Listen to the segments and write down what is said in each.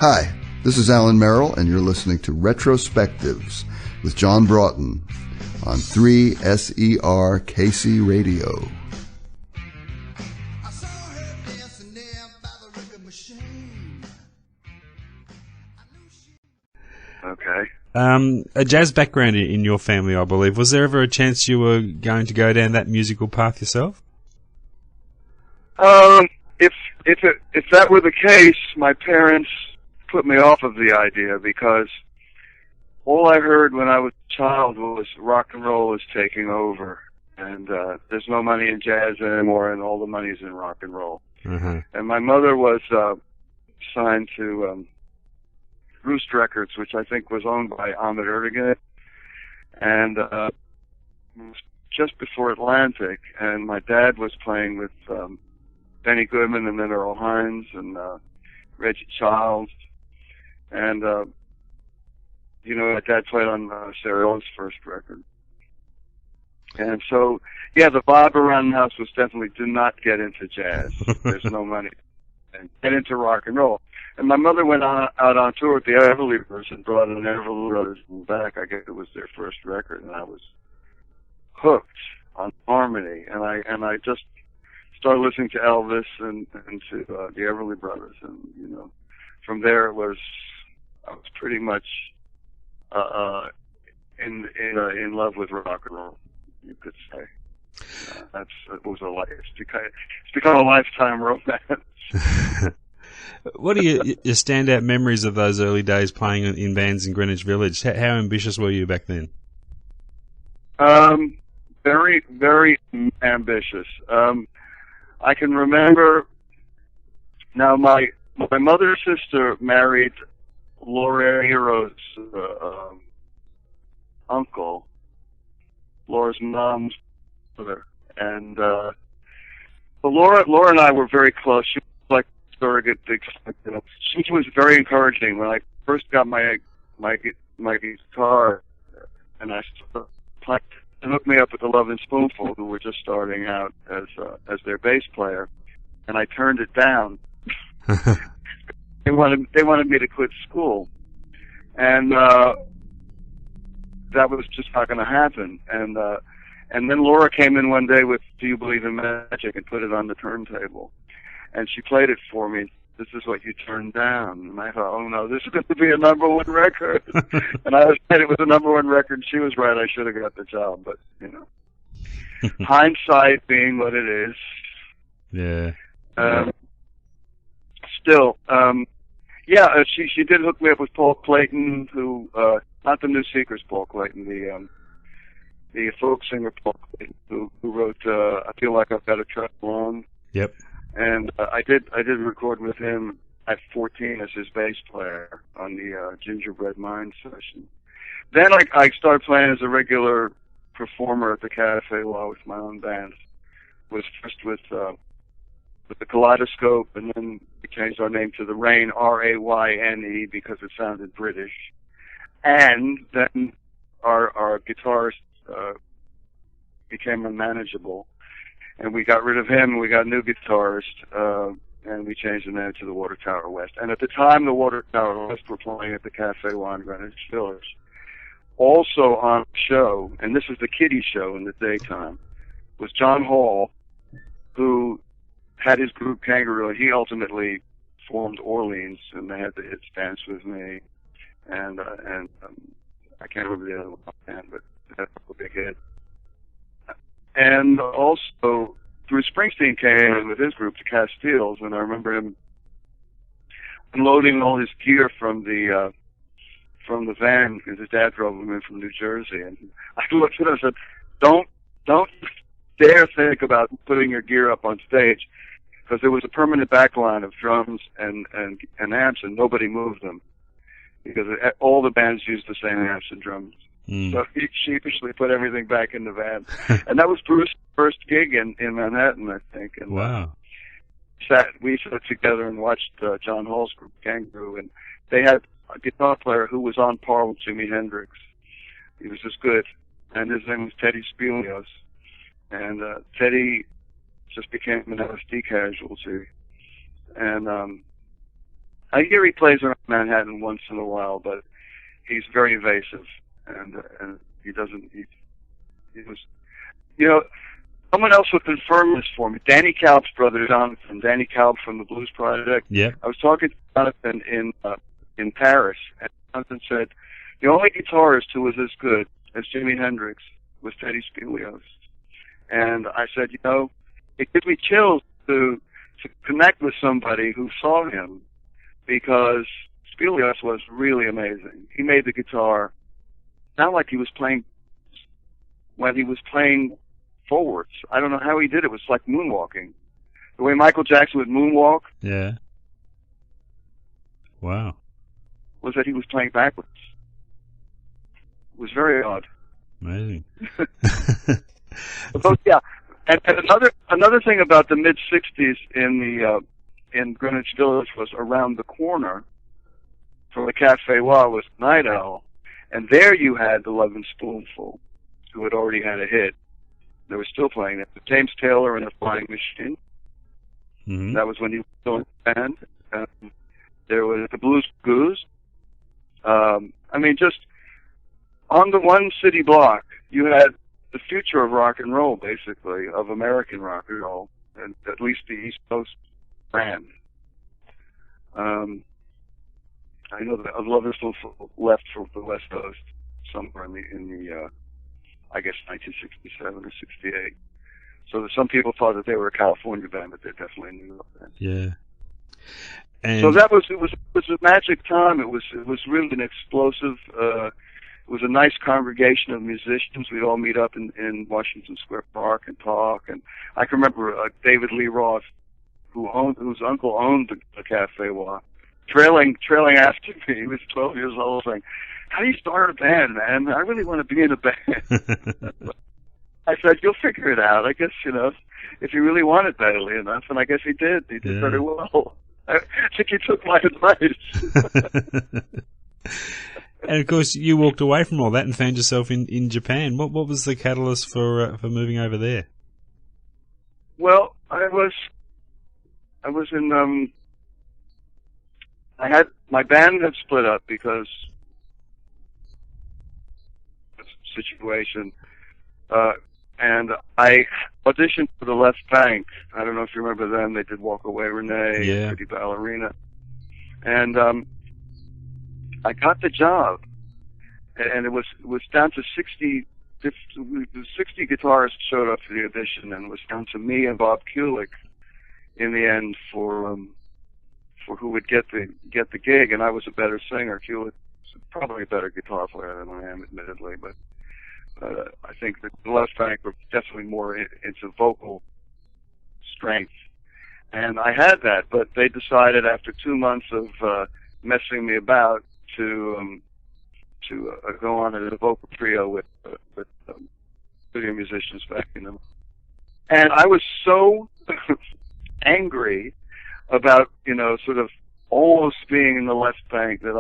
Hi, this is Alan Merrill, and you're listening to Retrospectives with John Broughton on 3SER KC Radio. Okay. A jazz background in your family, I believe. Was there ever a chance you were going to go down that musical path yourself? If that were the case, my parents put me off of the idea because all I heard when I was a child was rock and roll is taking over, and there's no money in jazz anymore, and all the money's in rock and roll. Mm-hmm. And my mother was signed to Roost Records, which I think was owned by Ahmet Ertegun, and it was just before Atlantic, and my dad was playing with Benny Goodman and then Earl Hines and Reggie Childs, and my dad played on Sarah first record. And so, yeah, the vibe around the house was definitely do not get into jazz. There's no money. And get into rock and roll. And my mother went out on tour with the Everly Brothers and brought in Everly Brothers back. I guess it was their first record, and I was hooked on harmony. And I just started listening to Elvis and to the Everly Brothers, and from there I was pretty much in love with rock and roll, you could say. It's become a lifetime romance. What are your standout memories of those early days playing in bands in Greenwich Village? How ambitious were you back then? Very, very ambitious. I can remember. Now, my mother's sister married Laura Hero's uncle, Laura's mom's brother, and Laura and I were very close. She was like surrogate. She was very encouraging when I first got my guitar, and I played. And hooked me up with the Love and Spoonful, who were just starting out as their bass player, and I turned it down. They wanted me to quit school, and that was just not going to happen. And then Laura came in one day with "Do You Believe in Magic" and put it on the turntable, and she played it for me. This is what you turned down. And I thought, oh no, this is going to be a #1 record. And I was saying it was a #1 record. She was right. I should have got the job, but hindsight being what it is. Yeah. Still, she did hook me up with Paul Clayton, who not the New Seekers Paul Clayton, the folk singer Paul Clayton, who wrote "I Feel Like I've Got to Tread Alone." Yep. And I did record with him at 14 as his bass player on the Gingerbread Mind session. Then I started playing as a regular performer at the Cafe Law with my own band. Was first with the Kaleidoscope, and then we changed our name to the Rain, Rayne, because it sounded British. And then our guitarist became unmanageable. And we got rid of him, and we got a new guitarist, and we changed the name to the Water Tower West. And at the time, the Water Tower West were playing at the Cafe Law in Greenwich Village. Also on the show, and this is the kiddie show in the daytime, was John Hall, who had his group Kangaroo, and he ultimately formed Orleans, and they had the hits Dance With Me, and I can't remember the other one, but that's a big hit. And also, Bruce Springsteen came in with his group, the Castiles, and I remember him unloading all his gear from the van because his dad drove him in from New Jersey. And I looked at him and said, "Don't dare think about putting your gear up on stage," because there was a permanent backline of drums and amps, and nobody moved them because all the bands used the same amps and drums. So he sheepishly put everything back in the van. And that was Bruce's first gig in Manhattan, I think. And wow. We sat together and watched John Hall's group, Kangaroo, and they had a guitar player who was on par with Jimi Hendrix. He was just good. And his name was Teddy Spilios. And Teddy just became an LSD casualty. And I hear he plays around Manhattan once in a while, but he's very evasive, and he doesn't. He was, you know, someone else would confirm this for me. Danny Kalb's brother, Jonathan. Danny Kalb from the Blues Project. Yeah. I was talking to Jonathan in Paris, and Jonathan said the only guitarist who was as good as Jimi Hendrix was Teddy Spilios. And I said, you know, it gives me chills to connect with somebody who saw him, because Spilios was really amazing. He made the guitar sound like he was playing when he was playing forwards. I don't know how he did it. It was like moonwalking. The way Michael Jackson would moonwalk. Yeah. Wow. Was that he was playing backwards. It was very odd. Amazing. Oh, yeah. And another thing about the mid '60s in Greenwich Village was around the corner from the Cafe Wa was Night Owl, and there you had the Lovin' Spoonful, who had already had a hit. They were still playing it. James Taylor and the Flying Machine. Mm-hmm. That was when he was still in the band. There was the Blues Goose. I mean, just on the one city block, you had the future of rock and roll, basically, of American rock and roll, and at least the East Coast brand. I know that Lovin' Spoonful left for the West Coast somewhere in the I guess 1967 or 68. So that some people thought that they were a California band, but they're definitely a New York band. Yeah. And so it was a magic time. It was really an explosive. It was a nice congregation of musicians. We'd all meet up in Washington Square Park and talk. And I can remember David Lee Roth, whose uncle owned the Cafe Wa, trailing after me. He was 12 years old, saying, "How do you start a band, man? I really want to be in a band." I said, "You'll figure it out. I guess, you know, if you really want it badly enough." And I guess he did. He did very well. I think he took my advice. And of course, you walked away from all that and found yourself in Japan. What was the catalyst for moving over there? Well, I was in my band had split up because of the situation, and I auditioned for the Left Bank. I don't know if you remember them. They did Walk Away Renee, yeah. Pretty Ballerina, and I got the job, and it was down to 60 guitarists showed up for the audition, and it was down to me and Bob Kulick in the end for who would get the gig. And I was a better singer. Kulick was probably a better guitar player than I am, admittedly, but I think that the Left Bank were definitely more into vocal strength, and I had that. But they decided after 2 months of messing me about to go on in a vocal trio with studio musicians backing them. And I was so angry about, you know, sort of almost being in the Left Bank that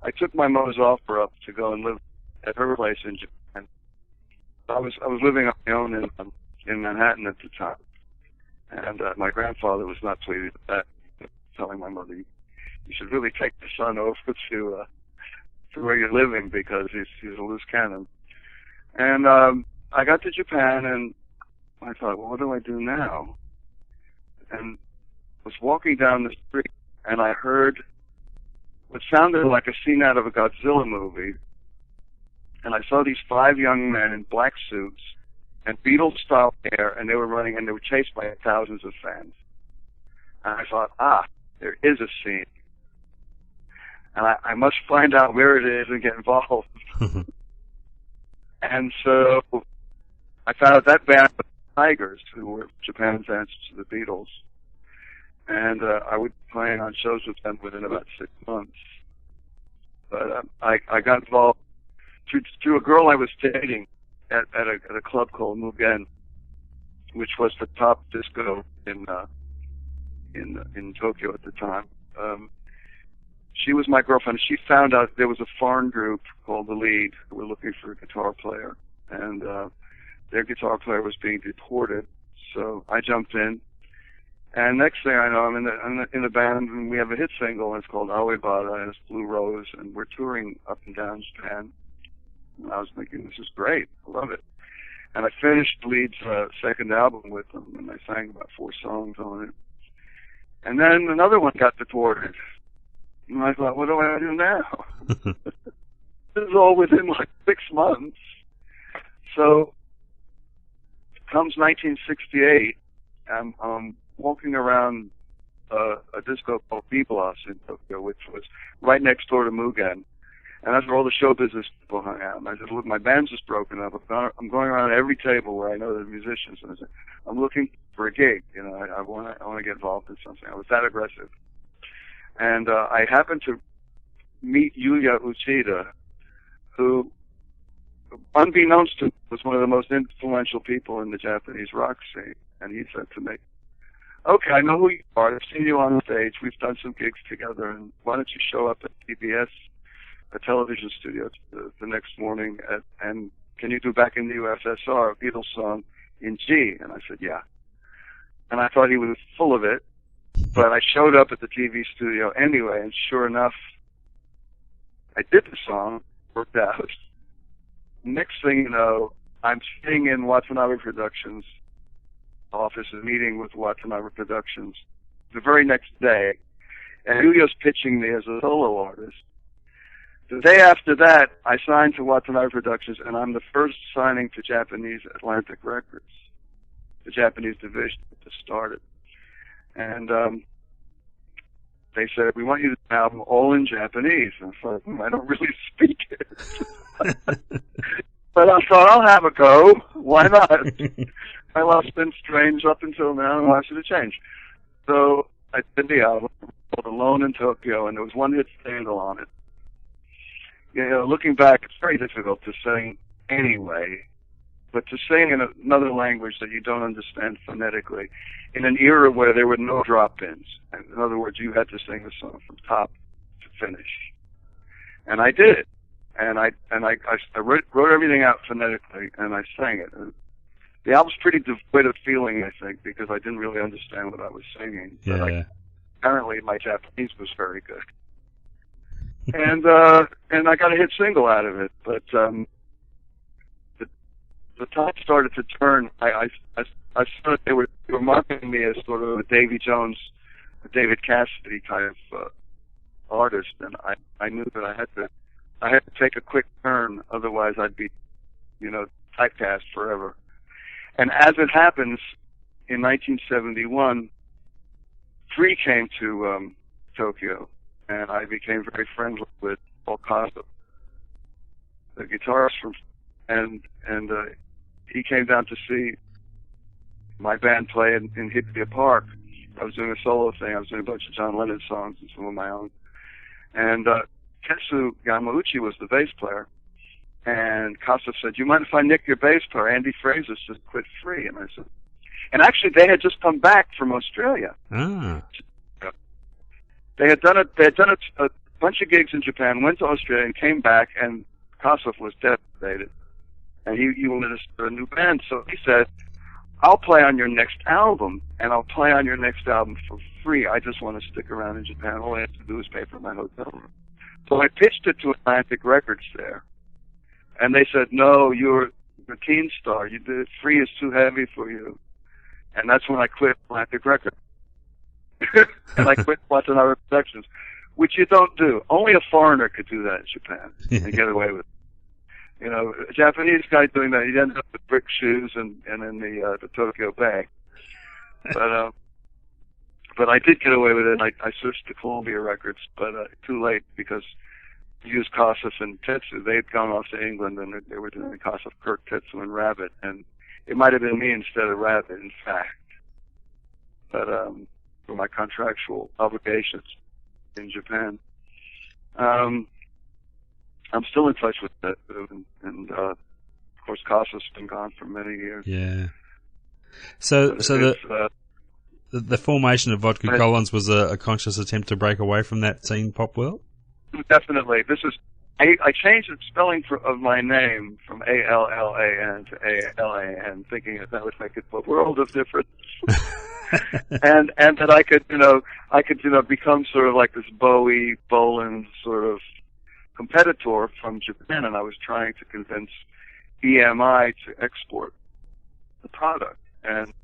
I took my mother's offer up to go and live at her place in Japan. I was living on my own in Manhattan at the time, and my grandfather was not pleased with that, telling my mother, "You should really take the son over to where you're living because he's a loose cannon." And I got to Japan, and I thought, well, what do I do now? And was walking down the street, and I heard what sounded like a scene out of a Godzilla movie. And I saw these 5 young men in black suits and Beatles-style hair, and they were running, and they were chased by thousands of fans. And I thought, there is a scene. And I must find out where it is and get involved. And so I found out that band was Tigers, who were Japan's answer to the Beatles. And I would be playing on shows with them within about 6 months. But I got involved through a girl I was dating at a club called Mugen, which was the top disco in Tokyo at the time. She was my girlfriend. She found out there was a foreign group called The Lead who were looking for a guitar player, and their guitar player was being deported. So I jumped in, And next thing I know, I'm in the band, and we have a hit single, and it's called Awebada, and it's Blue Rose, and we're touring up and down Japan. And I was thinking, this is great. I love it. And I finished Lead's second album with them, and I sang about 4 songs on it. And then another one got recorded. And I thought, what do I do now? This is all within like 6 months. So comes 1968, I'm walking around a disco called B-Bloss in Tokyo, which was right next door to Mugen. And that's where all the show business people hung out. And I said, look, my band's just broken up. I'm going around every table where I know the musicians. And I said, I'm looking for a gig. You know, I want to get involved in something. I was that aggressive. And I happened to meet Yuya Uchida, who, unbeknownst to me, was one of the most influential people in the Japanese rock scene. And he said to me, okay, I know who you are. I've seen you on stage. We've done some gigs together. And why don't you show up at PBS, a television studio, the next morning, and can you do Back in the USSR, a Beatles song in G? And I said, yeah. And I thought he was full of it, but I showed up at the TV studio anyway, and sure enough, I did the song, worked out. Next thing you know, I'm sitting in Watanabe Productions' office, a meeting with Watanabe Productions the very next day, and Yuya's pitching me as a solo artist. The day after that, I signed to Watanabe Productions, and I'm the first signing to Japanese Atlantic Records, the Japanese division that started. And they said, we want you to do an album all in Japanese. And I thought, I don't really speak it. But I thought, I'll have a go. Why not? My life's been strange up until now, and why should it change? So I did the album called Alone in Tokyo, and there was one hit single on it. You know, looking back, it's very difficult to sing anyway, but to sing in another language that you don't understand phonetically, in an era where there were no drop-ins. In other words, you had to sing the song from top to finish. And I did it. And I wrote everything out phonetically, and I sang it. And the album's pretty devoid of feeling, I think, because I didn't really understand what I was singing. Yeah. But apparently my Japanese was very good. And I got a hit single out of it, but the tide started to turn. I started, they were marketing me as sort of a Davy Jones, a David Cassidy kind of artist, and I knew that I had to take a quick turn, otherwise I'd be, typecast forever. And as it happens, in 1971, Free came to Tokyo. And I became very friendly with Paul Costa, the guitarist and he came down to see my band play in Hippia Park. I was doing a solo thing. I was doing a bunch of John Lennon songs and some of my own. And Tetsu Yamauchi was the bass player. And Costa said, "Do you mind if I nick your bass player? Andy Fraser's just quit Free." And I said, and actually they had just come back from Australia. Ah. They had done a bunch of gigs in Japan, went to Australia, and came back, and Kossoff was devastated. And he wanted to start a new band, so he said, I'll play on your next album, and I'll play on your next album for free. I just want to stick around in Japan. All I have to do is pay for my hotel room. So I pitched it to Atlantic Records there. And they said, no, you're a teen star. You did it. Free is too heavy for you. And that's when I quit Atlantic Records. And I quit Watanabe Productions, which you don't do. Only a foreigner could do that in Japan and get away with it. A Japanese guy doing that, he'd end up with brick shoes and in the Tokyo Bay. But I did get away with it. I switched to Columbia Records, but too late, because I used Kossoff and Tetsu. They'd gone off to England, and they were doing Kossoff, Kirk, Tetsu, and Rabbit. And it might have been me instead of Rabbit, in fact. But for my contractual obligations in Japan. I'm still in touch with that, and of course, Kossoff's been gone for many years. Yeah. So the formation of Vodka Collins was a conscious attempt to break away from that scene pop world? Definitely. This is I changed the spelling of my name from Allan to Alan, thinking that would make a world of difference. and that I could become sort of like this Bowie, Boland sort of competitor from Japan, and I was trying to convince EMI to export the product. And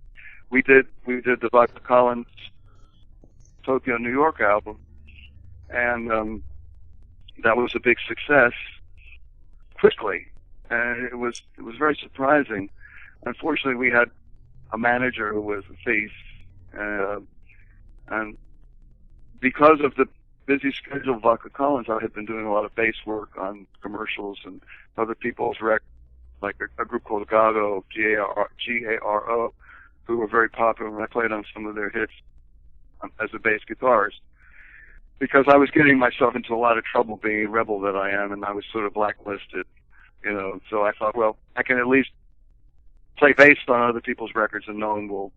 we did the Vodka Collins Tokyo, New York album, and that was a big success quickly, and it was very surprising. Unfortunately, we had a manager who was a thief, and because of the busy schedule of Vodka Collins, I had been doing a lot of bass work on commercials and other people's records, like a group called Garo, G-A-R-O, who were very popular, and I played on some of their hits as a bass guitarist, because I was getting myself into a lot of trouble being a rebel that I am, and I was sort of blacklisted, so I thought, well, I can at least play bass on other people's records and no one will,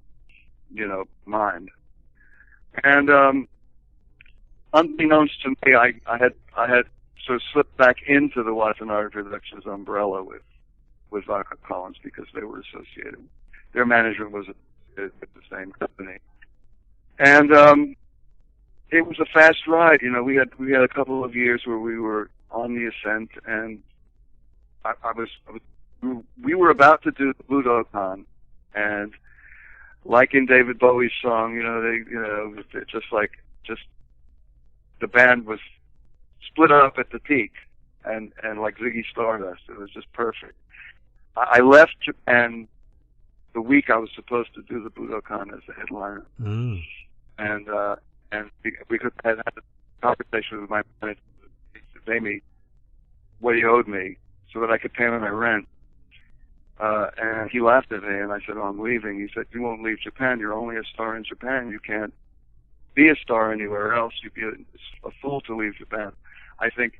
mind. And unbeknownst to me, I had sort of slipped back into the Watson Art Productions umbrella with Vodka Collins because they were associated. Their management was at the same company. And it was a fast ride. We had a couple of years where we were on the ascent, and we were about to do the Budokan, and like in David Bowie's song, just the band was split up at the peak, and like Ziggy Stardust, it was just perfect. I left Japan the week I was supposed to do the Budokan as a headliner, and we could have had a conversation with my manager to pay me what he owed me so that I could pay him my rent. And he laughed at me, and I said, "Oh, I'm leaving." He said, "You won't leave Japan. You're only a star in Japan. You can't be a star anywhere else. You'd be a fool to leave Japan. I think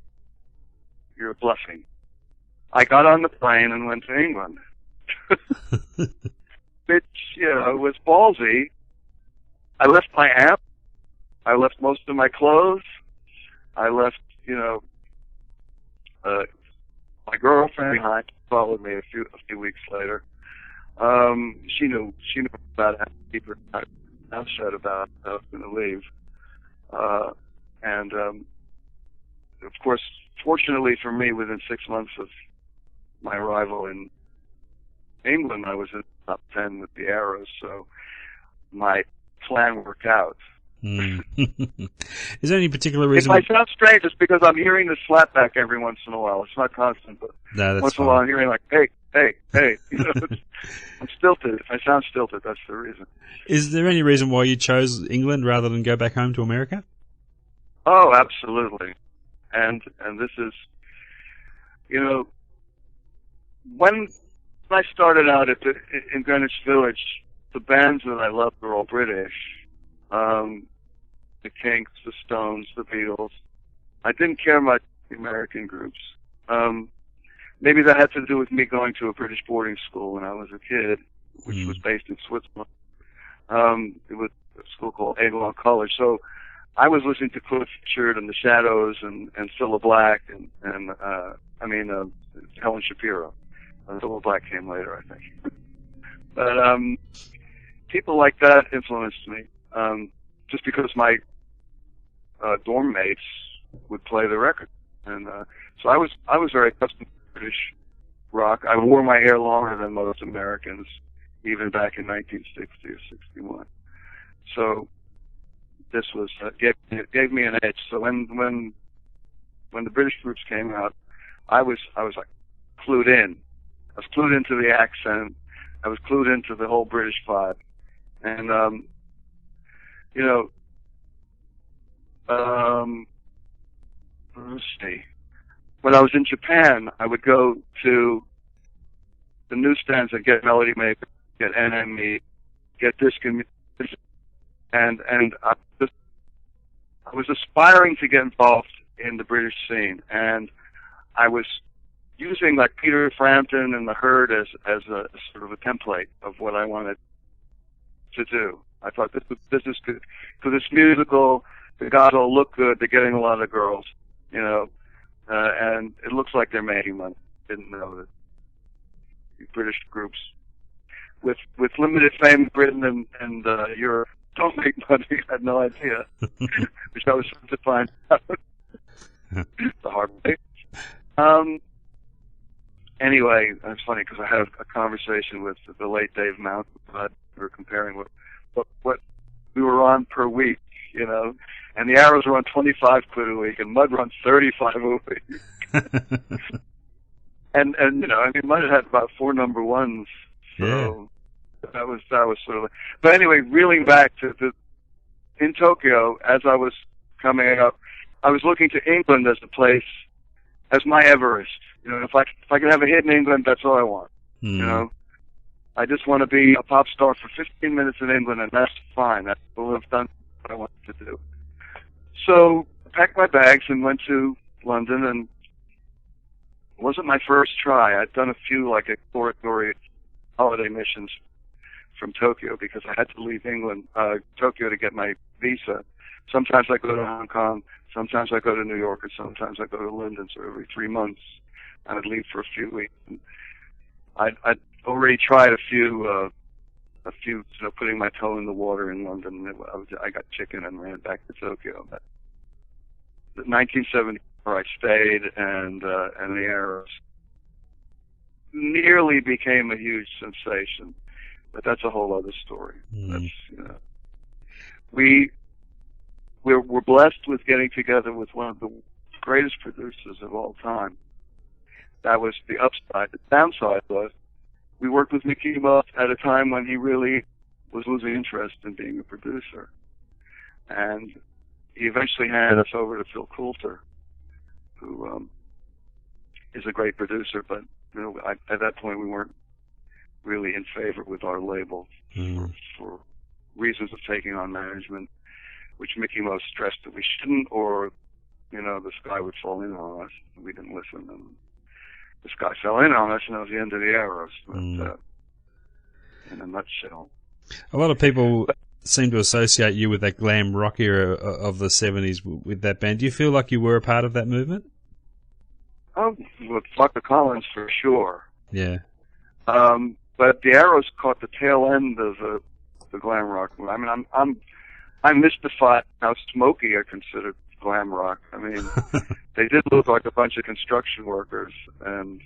you're bluffing." I got on the plane and went to England, which, was ballsy. I left my amp. I left most of my clothes. I left, my girlfriend behind. Followed me a few weeks later. She knew about how to keep her mouth shut about I was going to leave. And of course, fortunately for me, within 6 months of my arrival in England, I was in the top 10 with the Arrows, so my plan worked out. Is there any particular reason? It might sound strange, it's because I'm hearing this slapback every once in a while. It's not constant, but once in a while I'm hearing like, hey. I'm stilted. If I sound stilted, that's the reason. Is there any reason why you chose England rather than go back home to America? Oh, absolutely. And this is, when I started out in Greenwich Village, the bands that I loved were all British. The Kinks, the Stones, the Beatles. I didn't care much for the American groups. Maybe that had to do with me going to a British boarding school when I was a kid, which was based in Switzerland. It was a school called Avon College. So I was listening to Cliff Richard and the Shadows and Cilla Black and Helen Shapiro. Cilla Black came later, I think. But people like that influenced me. Just because my dorm mates would play the record, and so I was very accustomed to British rock. I wore my hair longer than most Americans, even back in 1960 or 61. So this was gave me an edge. So when the British groups came out, I was like clued in. I was clued into the accent. I was clued into the whole British vibe, and let's see. When I was in Japan, I would go to the newsstands and get Melody Maker, get NME, get Disc and Music, and I was aspiring to get involved in the British scene, and I was using like Peter Frampton and the Herd as a sort of a template of what I wanted to do. I thought this is good because it's musical. The guys all look good. They're getting a lot of girls, and it looks like they're making money. Didn't know that the British groups with limited fame in Britain and Europe don't make money. I had no idea, which I was trying to find out the hard way. Anyway, it's funny because I had a conversation with the late Dave Mount. We were comparing what we were on per week, you know, and the Arrows were on 25 quid a week, and Mud were on 35 a week. and you know, I mean, Mud had about 4 number ones, so that was sort of. But anyway, reeling back to in Tokyo, as I was coming up, I was looking to England as a place, as my Everest. You know, if I could have a hit in England, that's all I want. You know, I just want to be a pop star for 15 minutes in England, and that's fine. That's what I've done what I wanted to do. So I packed my bags and went to London, and it wasn't my first try. I'd done a few like exploratory holiday missions from Tokyo because I had to leave Tokyo to get my visa. Sometimes I go to Hong Kong, sometimes I go to New York, or sometimes I go to London. So every 3 months, I would leave for a few weeks. And I'd already tried a few, you know, putting my toe in the water in London. I got chicken and ran back to Tokyo. But in 1974, I stayed, and the Arrows nearly became a huge sensation. But that's a whole other story. That's, you know, we're blessed with getting together with one of the greatest producers of all time. That was the upside. The downside was we worked with Mickey Mouse at a time when he really was losing interest in being a producer. And he eventually handed us over to Phil Coulter, who is a great producer, but you know, at that point we weren't really in favor with our label for reasons of taking on management, which Mickey Mouse stressed that we shouldn't, or, you know, the sky would fall in on us. We didn't listen, and the sky fell in on us, and that was the end of the Arrows. But, in a nutshell. A lot of people seem to associate you with that glam rock era of the 70s with that band. Do you feel like you were a part of that movement? Oh, with Fuck the Collins for sure. Yeah. But the Arrows caught the tail end of the glam rock. I mean, I'm mystified how Smokey are considered glam rock. I mean, they did look like a bunch of construction workers, and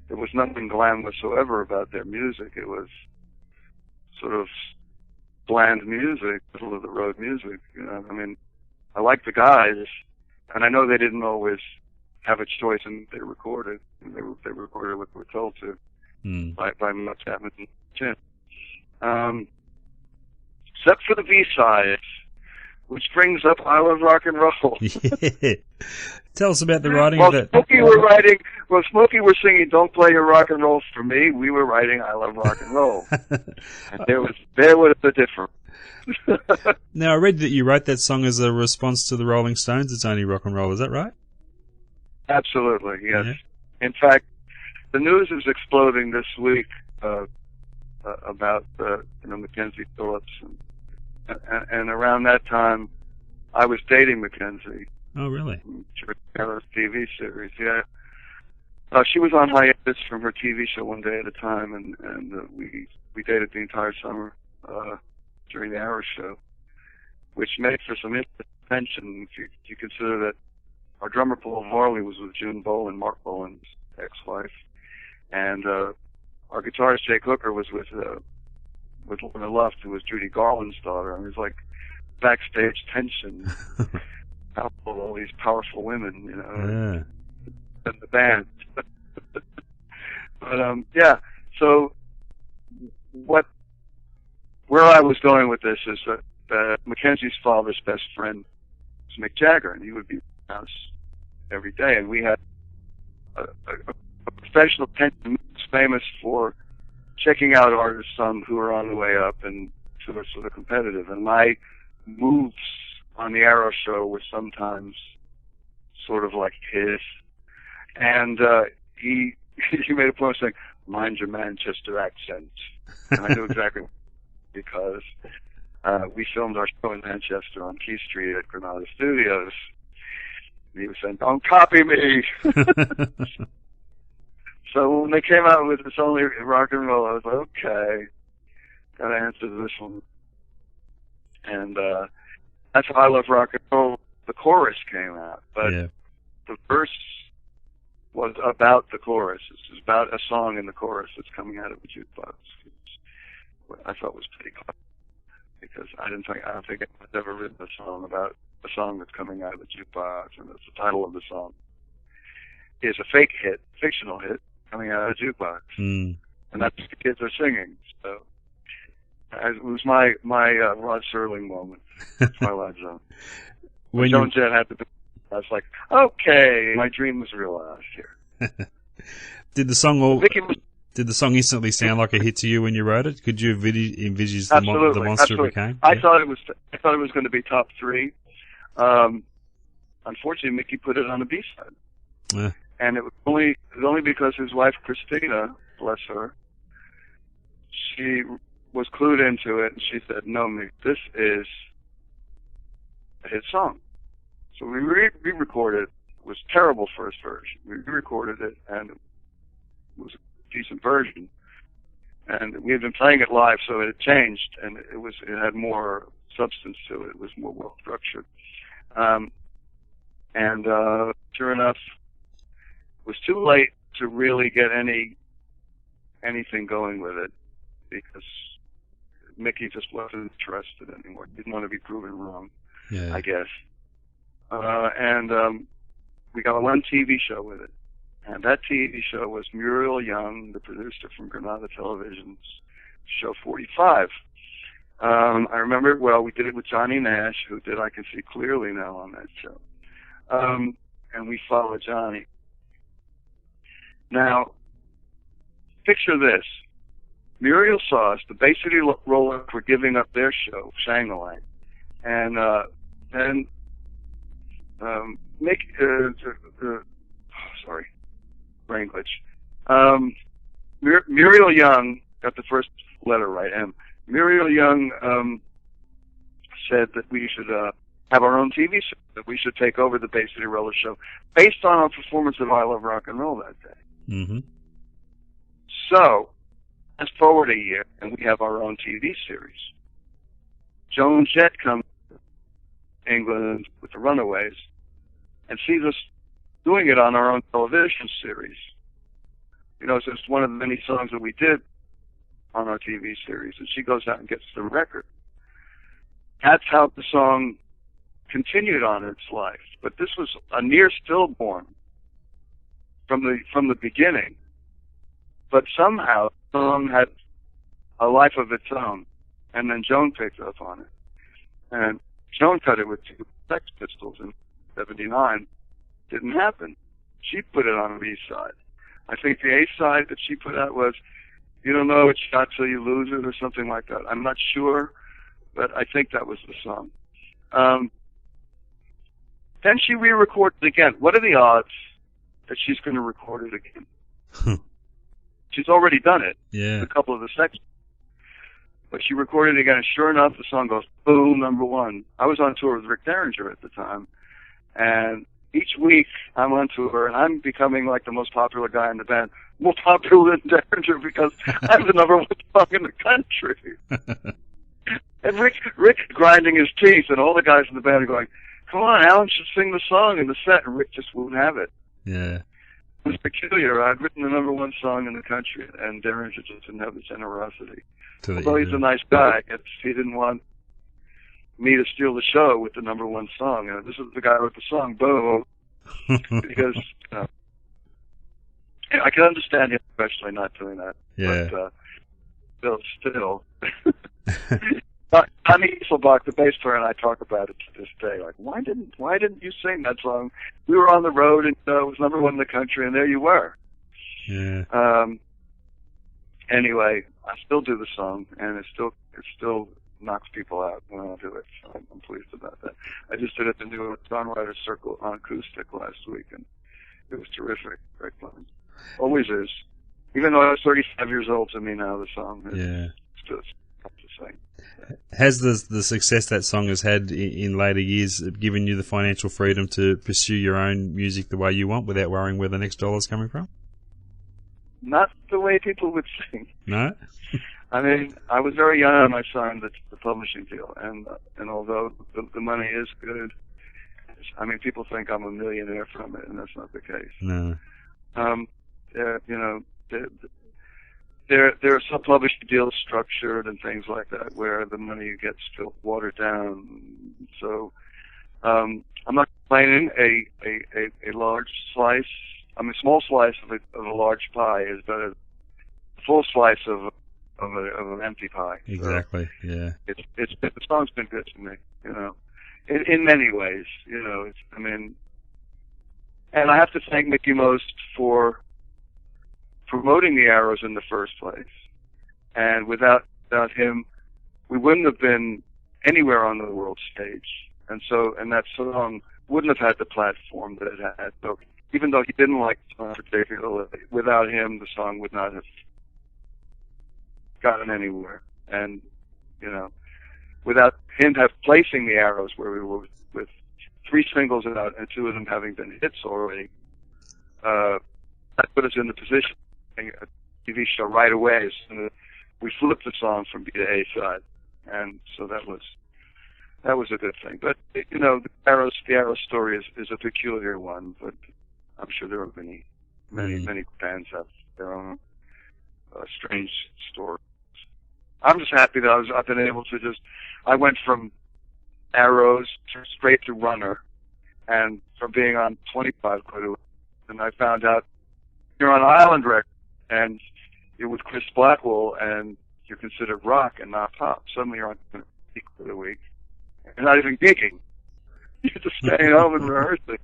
there was nothing glam whatsoever about their music. It was sort of bland music, middle of the road music. You know, I mean, I like the guys, and I know they didn't always have a choice, and they recorded. And they recorded what they were told to by Mutt Chapman and Chin. Except for the B-sides, which brings up I Love Rock and Roll. Yeah. Tell us about the writing of that. Smokey were singing Don't Play Your Rock and Roll for Me, we were writing I Love Rock and Roll. And there was the difference. Now, I read that you wrote that song as a response to the Rolling Stones' It's Only Rock and Roll. Is that right? Absolutely, yes. Yeah. In fact, the news is exploding this week about Mackenzie Phillips, and around that time, I was dating Mackenzie. Oh, really? Her TV series, yeah. She was on hiatus from her TV show One Day at a Time, and we dated the entire summer during the Arrow show, which made for some interesting tension if you consider that our drummer Paul Varley was with June Bowen, Mark Bowen's ex-wife, and our guitarist Jake Hooker was with Lorna Luft, who was Judy Garland's daughter. And it was like backstage tension. All these powerful women, you know, in the band. But yeah. So where I was going with this is that Mackenzie's father's best friend was Mick Jagger, and he would be at the house every day, and we had a professional tension. Was famous for checking out artists who are on the way up and sort of competitive. And my moves on the Arrow show were sometimes sort of like his. And he made a point of saying, "Mind your Manchester accent." And I knew exactly because we filmed our show in Manchester on Key Street at Granada Studios. he was saying, "Don't copy me." So when they came out with It's Only Rock and Roll, I was like, okay, gotta answer this one. And that's how I Love Rock and Roll. The chorus came out, but the verse was about the chorus. It's about a song in the chorus that's coming out of a jukebox. I thought was pretty clever, because I don't think anyone's ever written a song about a song that's coming out of a jukebox, and that's the title of the song. Is a fake hit, fictional hit, coming out of a jukebox, and that's what the kids are singing. So it was my Rod Serling moment, Twilight Zone. When Joan Jett had to do, I was like, okay, my dream was realized here. Did the song instantly sound like a hit to you when you wrote it? Could you envisage the monster it became? I thought it was going to be top 3. Unfortunately, Mickey put it on the B side. And it was only because his wife, Christina, bless her, she was clued into it, and she said, "No, Mick, this is a hit song." So we re-recorded it. It was a terrible first version. We re-recorded it, and it was a decent version. And we had been playing it live, so it had changed, and it had more substance to it. It was more well structured. And sure enough, it was too late to really get anything going with it, because Mickey just wasn't interested anymore. He didn't want to be proven wrong, I guess. And we got one TV show with it. And that TV show was Muriel Young, the producer from Granada Television's Show 45. I remember it well. We did it with Johnny Nash, who did I Can See Clearly Now on that show. And we followed Johnny. Now, picture this. Muriel saw us. The Bay City Rollers were giving up their show, Shang-a-Lang. And then brain glitch. Muriel Young got the first letter right, M. Muriel Young said that we should have our own TV show, that we should take over the Bay City Roller Show, based on our performance of I Love Rock and Roll that day. Mm-hmm. So, fast forward a year, and we have our own TV series. Joan Jett comes to England with the Runaways and sees us doing it on our own television series. You know, so it's one of the many songs that we did on our TV series, and she goes out and gets the record. That's how the song continued on its life. But this was a near stillborn from the beginning. But somehow the song had a life of its own, and then Joan picked up on it. And Joan cut it with 2 Sex Pistols in '79. Didn't happen. She put it on the B side. I think the A side that she put out was "You Don't Know It's Shot Till You Lose It" or something like that. I'm not sure, but I think that was the song. Then she re-recorded it again. What are the odds that she's going to record it again? She's already done it. Yeah. A couple of the sections. But she recorded it again, and sure enough, the song goes boom, #1. I was on tour with Rick Derringer at the time, and each week I'm on tour, and I'm becoming like the most popular guy in the band, more popular than Derringer, because I'm the #1 song in the country. And Rick grinding his teeth, and all the guys in the band are going, "Come on, Alan should sing the song in the set," and Rick just wouldn't have it. Yeah. It was peculiar. I'd written the #1 song in the country, and Derringer just didn't have the generosity. Although he's a nice guy, he didn't want me to steal the show with the #1 song. And this is the guy who wrote the song, boom. Because I can understand him especially not doing that. Yeah. But still. Tommy Eselbach, the bass player, and I talk about it to this day. Like, why didn't you sing that song? We were on the road, and it was #1 in the country, and there you were. Yeah. Anyway, I still do the song, and it still knocks people out when I do it. So I'm pleased about that. I just did it at the new Songwriter Circle on acoustic last week, and it was terrific. Great fun. Always is. Even though I was 35 years old to me now, the song is still thing. Has the success that song has had in later years given you the financial freedom to pursue your own music the way you want without worrying where the next dollar's coming from? Not the way people would think. No? I mean, I was very young when I signed the publishing deal, and although the money is good, I mean, people think I'm a millionaire from it, and that's not the case. No. You know, there are some publishing deals structured and things like that where the money gets watered down. So I'm not complaining. A large slice, I mean, small slice of a large pie is better than a full slice of an empty pie. Exactly. So yeah. The song's been good to me, you know, in many ways. You know, I mean, and I have to thank Mickey Most for promoting the Arrows in the first place. And without him, we wouldn't have been anywhere on the world stage. And that song wouldn't have had the platform that it had. So even though he didn't like the song particularly, without him, the song would not have gotten anywhere. And, you know, without him placing the Arrows where we were with 3 singles out and 2 of them having been hits already, that put us in the position a TV show right away as soon as we flipped the song from B to A side, and so that was a good thing. But you know, the Arrows story is a peculiar one, but I'm sure there are many bands have their own strange stories. I'm just happy that I've been able to I went from Arrows straight to Runner, and from being on 25 quid a week, and I found out you're on Island Records, and you're with Chris Blackwell, and you're considered rock and not pop. Suddenly you're on 20 quid a week. You're not even gigging. You're just staying home and rehearsing.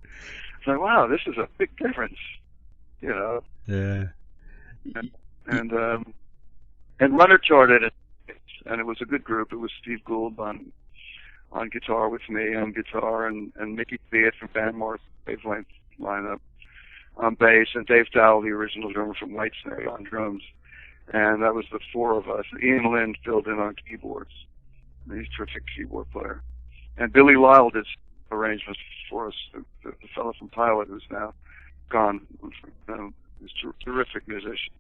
It's like, wow, this is a big difference, you know. Yeah. And Runner charted it, and it was a good group. It was Steve Gould on guitar with me on guitar, and Mickey Beat from Van Morrison Wavelength lineup on bass, and Dave Dowell, the original drummer from Whitesnake, on drums. And that was the 4 of us. Ian Lind filled in on keyboards. He's a terrific keyboard player. And Billy Lyle did arrangements for us, the fellow from Pilot who's now gone. He's a terrific musician.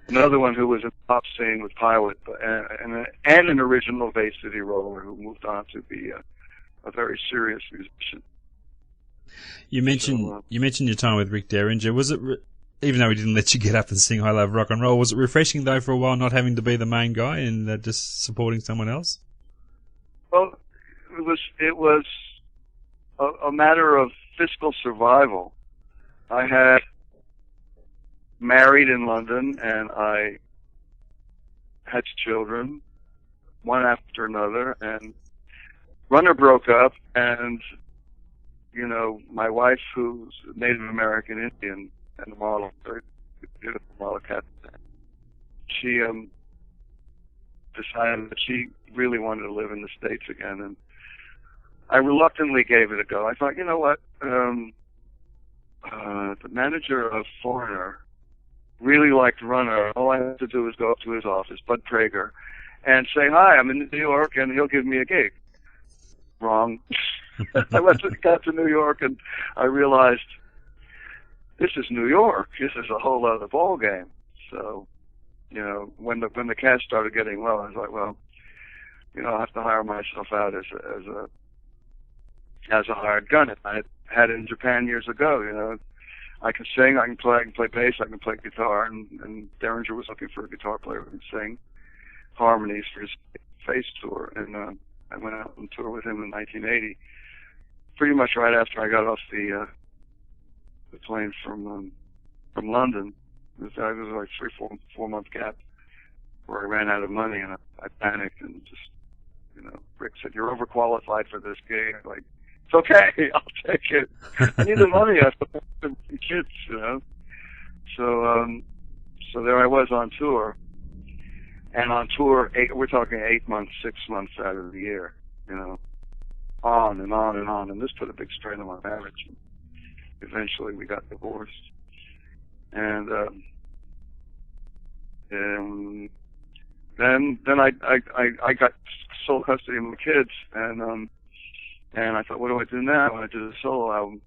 Another one who was in the pop scene with Pilot, and an original Bay City roller who moved on to be a very serious musician. You mentioned your time with Rick Derringer. Was it, even though he didn't let you get up and sing "I Love Rock and Roll," was it refreshing though for a while not having to be the main guy and just supporting someone else? Well, it was a matter of fiscal survival. I had married in London, and I had children, one after another, and Runner broke up, and you know, my wife, who's Native American Indian and a model, very beautiful model cat, she decided that she really wanted to live in the States again, and I reluctantly gave it a go. I thought, you know what, the manager of Foreigner really liked Runner. All I have to do is go up to his office, Bud Prager, and say, hi, I'm in New York, and he'll give me a gig. Wrong. I got to New York, and I realized this is New York. This is a whole other ball game. So, you know, when the cash started getting low, I was like, well, you know, I'll have to hire myself out as a hired gun. And I had it in Japan years ago. You know, I can sing, I can play bass, I can play guitar, and Derringer was looking for a guitar player who could sing harmonies for his Face tour, and I went out on tour with him in 1980. Pretty much right after I got off the plane from London. It was like 3-4 month gap where I ran out of money, and I panicked and just, you know, Rick said, "You're overqualified for this gig." I'm like, it's okay, I'll take it. I need the money. I have some kids, you know. So there I was on tour, and on tour, we're talking 8 months, 6 months out of the year, you know. On and on and on, and this put a big strain on my marriage. Eventually, we got divorced, and then I got sole custody of my kids, and I thought, what do I do now? And I did a solo album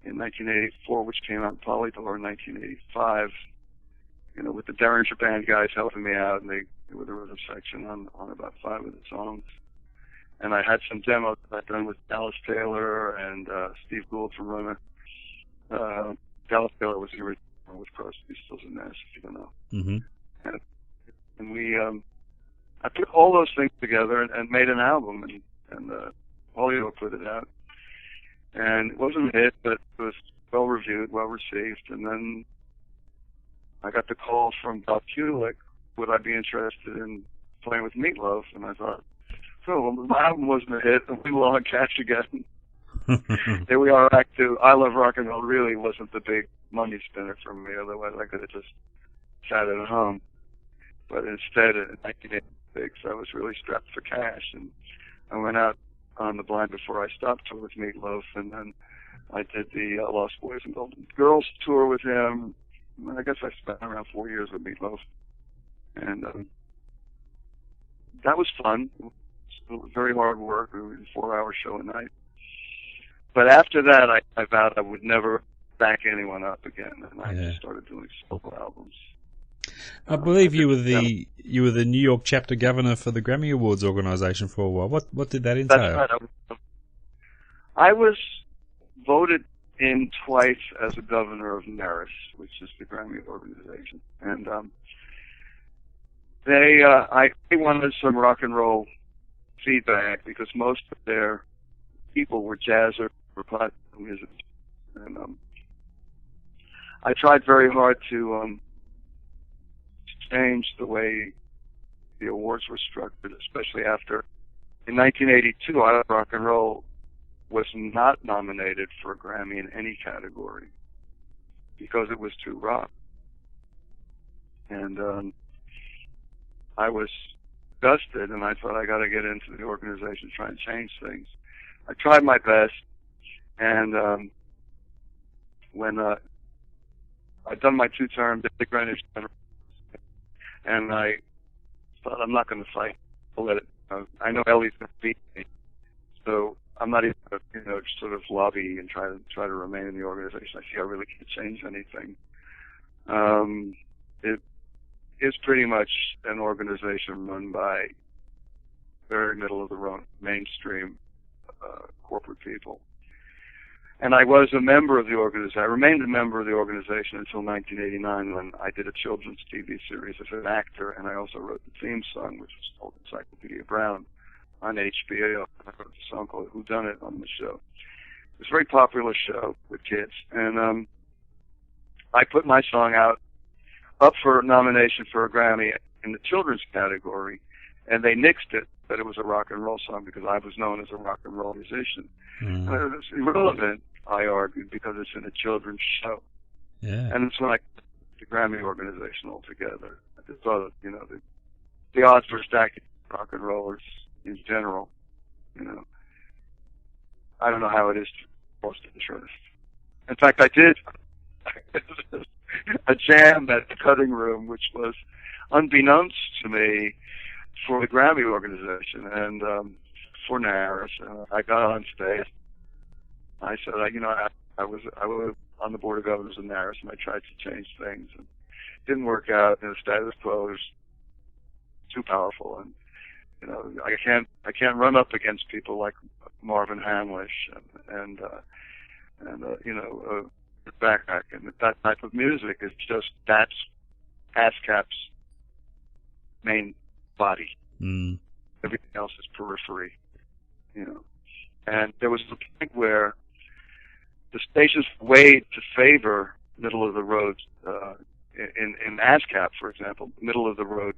in 1984, which came out in Polydor in 1985. You know, with the Derringer Band guys helping me out, and they were the rhythm section on about 5 of the songs. And I had some demos that I'd done with Dallas Taylor and Steve Gould from Runner. Dallas Taylor was the original with Crosby, Stills and Nash, if you don't know. Mm-hmm. And we, I put all those things together and made an album, and Polydor put it out. And it wasn't a hit, but it was well reviewed, well received. And then I got the call from Bob Kulick, would I be interested in playing with Meatloaf? And I thought, well, my album wasn't a hit, and we were on cash again. Here we are back to I Love Rock and Roll really wasn't the big money spinner for me, otherwise I could have just sat at home. But instead, in 1986, I was really strapped for cash, and I went out on the Blind Before I Stopped tour with Meatloaf, and then I did the Lost Boys and Golden Girls tour with him. I guess I spent around 4 years with Meatloaf, and that was fun. It was very hard work. It was a 4-hour show a night. But after that, I vowed I would never back anyone up again, and I just started doing solo albums. I believe you were the New York chapter governor for the Grammy Awards organization for a while. What did that entail? That's right. I was voted in twice as a governor of NARIS, which is the Grammy organization, and I wanted some rock and roll feedback because most of their people were jazz or classical music, and I tried very hard to change the way the awards were structured, especially after in 1982 I Love Rock and Roll was not nominated for a Grammy in any category because it was too rock, and I was disgusted, and I thought I got to get into the organization, try and change things. I tried my best, and when I'd done my 2 terms at the Greenwich, and I thought, I'm not going to fight. I'll let it. I know Ellie's going to beat me, so I'm not even going to, sort of lobby and try to remain in the organization. I see I really can't change anything. It is pretty much an organization run by very middle of the road, mainstream corporate people. And I was a member of the organization. I remained a member of the organization until 1989 when I did a children's TV series as an actor, and I also wrote the theme song, which was called Encyclopedia Brown, on HBO. I wrote a song called Who Done It on the show. It was a very popular show with kids, and I put my song up for nomination for a Grammy in the children's category, and they nixed it, that it was a rock and roll song because I was known as a rock and roll musician. And it's irrelevant, I argued, because it's in a children's show. Yeah. And it's when I quit the Grammy organization altogether. I just thought, the odds were stacked for rock and rollers in general. I don't know how it is to post interest. In fact, I did a jam at the cutting room, which was unbeknownst to me for the Grammy organization and for NARIS. I got on stage. I said, I was on the board of governors of NARIS, and I tried to change things, and it didn't work out. And the status quo was too powerful, and I can't run up against people like Marvin Hamlish and backpack, and that type of music is just that's ASCAP's main body. Everything else is periphery, And there was a point where the stations weighed to favor middle of the road in ASCAP, for example, middle of the road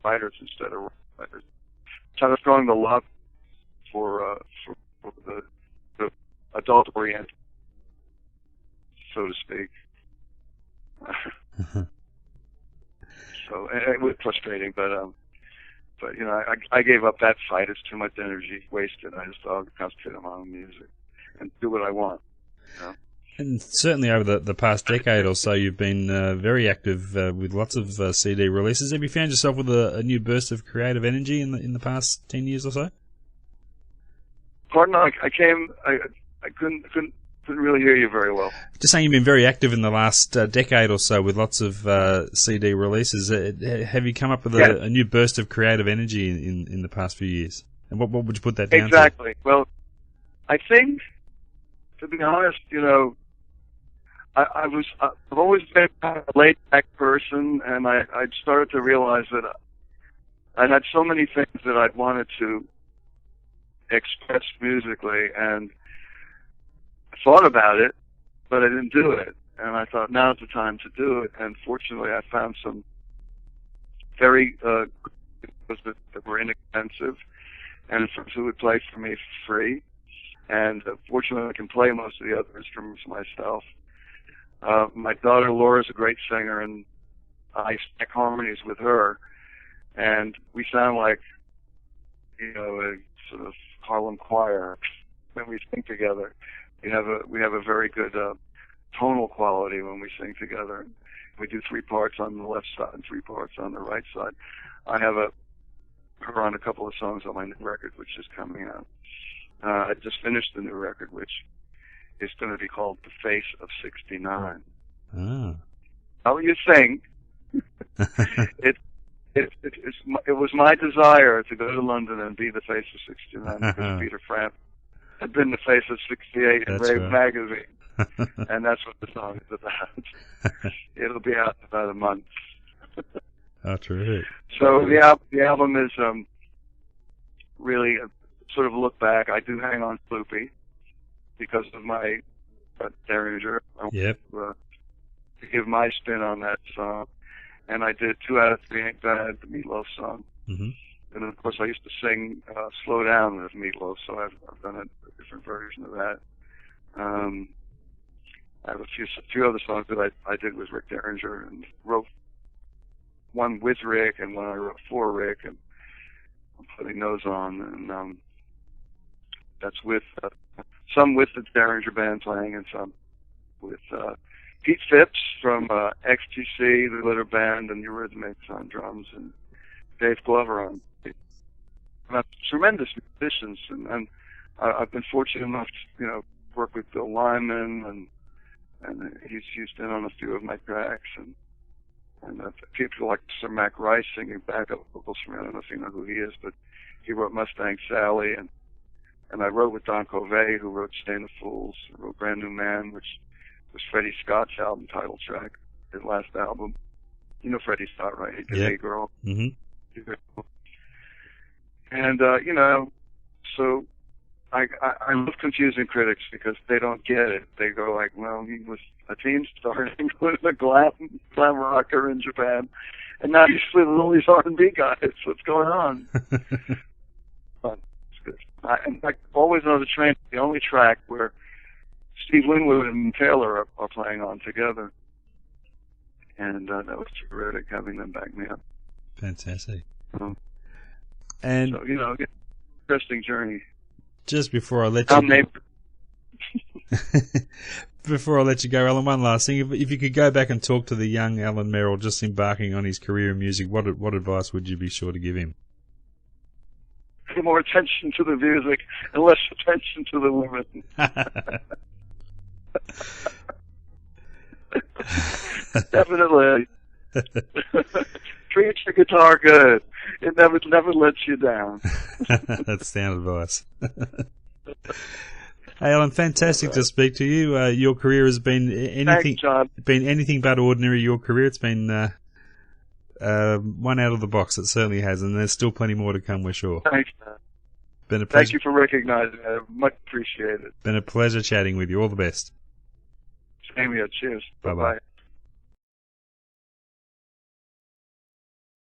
writers instead of writers. So I was throwing the love for the adult oriented, so to speak. So it was frustrating, but I gave up that fight. It's too much energy wasted. I just thought I'll concentrate on my own music and do what I want. And certainly over the past decade or so, you've been very active with lots of CD releases. Have you found yourself with a new burst of creative energy in the past 10 years or so? Pardon, I couldn't really hear you very well. Just saying, you've been very active in the last decade or so with lots of CD releases. Have you come up with a new burst of creative energy in the past few years? And what would you put that down to? Exactly. Well, I think, to be honest, I've always been kind of a laid-back person, and I started to realize that I had so many things that I'd wanted to express musically, and I thought about it, but I didn't do it. And I thought, now's the time to do it. And fortunately, I found some very good that were inexpensive, and friends who would play for me for free. And fortunately, I can play most of the other instruments myself. My daughter Laura's a great singer, and I sing harmonies with her, and we sound like, a sort of Harlem choir when we sing together. We have a very good tonal quality when we sing together. We do 3 parts on the left side and 3 parts on the right side. I have her on a couple of songs on my new record, which is coming out. I just finished the new record, which is going to be called The Face of 69. Oh. How you sing? It was my desire to go to London and be the face of 69 because Peter Frampton had been the face of 68 in Rave magazine, and that's what the song is about. It'll be out in about a month. Oh, terrific. So the album is really a sort of look back. I do hang on Sloopy because of my Derringer. Yep. To give my spin on that song. And I did 2 Out of 3 Ain't Bad, the Meatloaf song. Mm-hmm. And of course, I used to sing Slow Down with Meatloaf, so I've done a different version of that. I have a few other songs that I did with Rick Derringer, and wrote one with Rick and one I wrote for Rick, and I'm putting those on. And that's with some with the Derringer Band playing, and some with Pete Phipps from XTC, the Glitter Band, and the Eurythmics on drums, and Dave Glover on. Tremendous musicians, and I've been fortunate enough to work with Bill Lyman, and he's used in on a few of my tracks, and people like Sir Mac Rice singing backup vocals for me. I don't know if you know who he is, but he wrote Mustang Sally, and I wrote with Don Covey, who wrote Stain of Fools, wrote Brand New Man, which was Freddie Scott's album title track, his last album. You know Freddie Scott, right? He did Hey Girl. Mm-hmm. And, so I love confusing critics because they don't get it. They go like, well, he was a teen star with a glam rocker in Japan, and now he's with all these R&B guys. What's going on? But it's good. In fact, Always Know the Train, the only track where Steve Winwood and Taylor are playing on together. And that was terrific having them back me up. Fantastic. And so, interesting journey. Just before I let you before I let you go, Alan, one last thing. If you could go back and talk to the young Alan Merrill just embarking on his career in music, what advice would you be sure to give him? Pay more attention to the music and less attention to the women. Definitely. Treat your guitar good. It never lets you down. That's sound advice. Hey, Alan, fantastic to speak to you. Your career has been anything but ordinary. Your career, it's been one out of the box. It certainly has, and there's still plenty more to come. We're sure. Thanks, man. Thank you for recognizing it. Much appreciated. Been a pleasure chatting with you. All the best. Same here. Cheers. Bye-bye.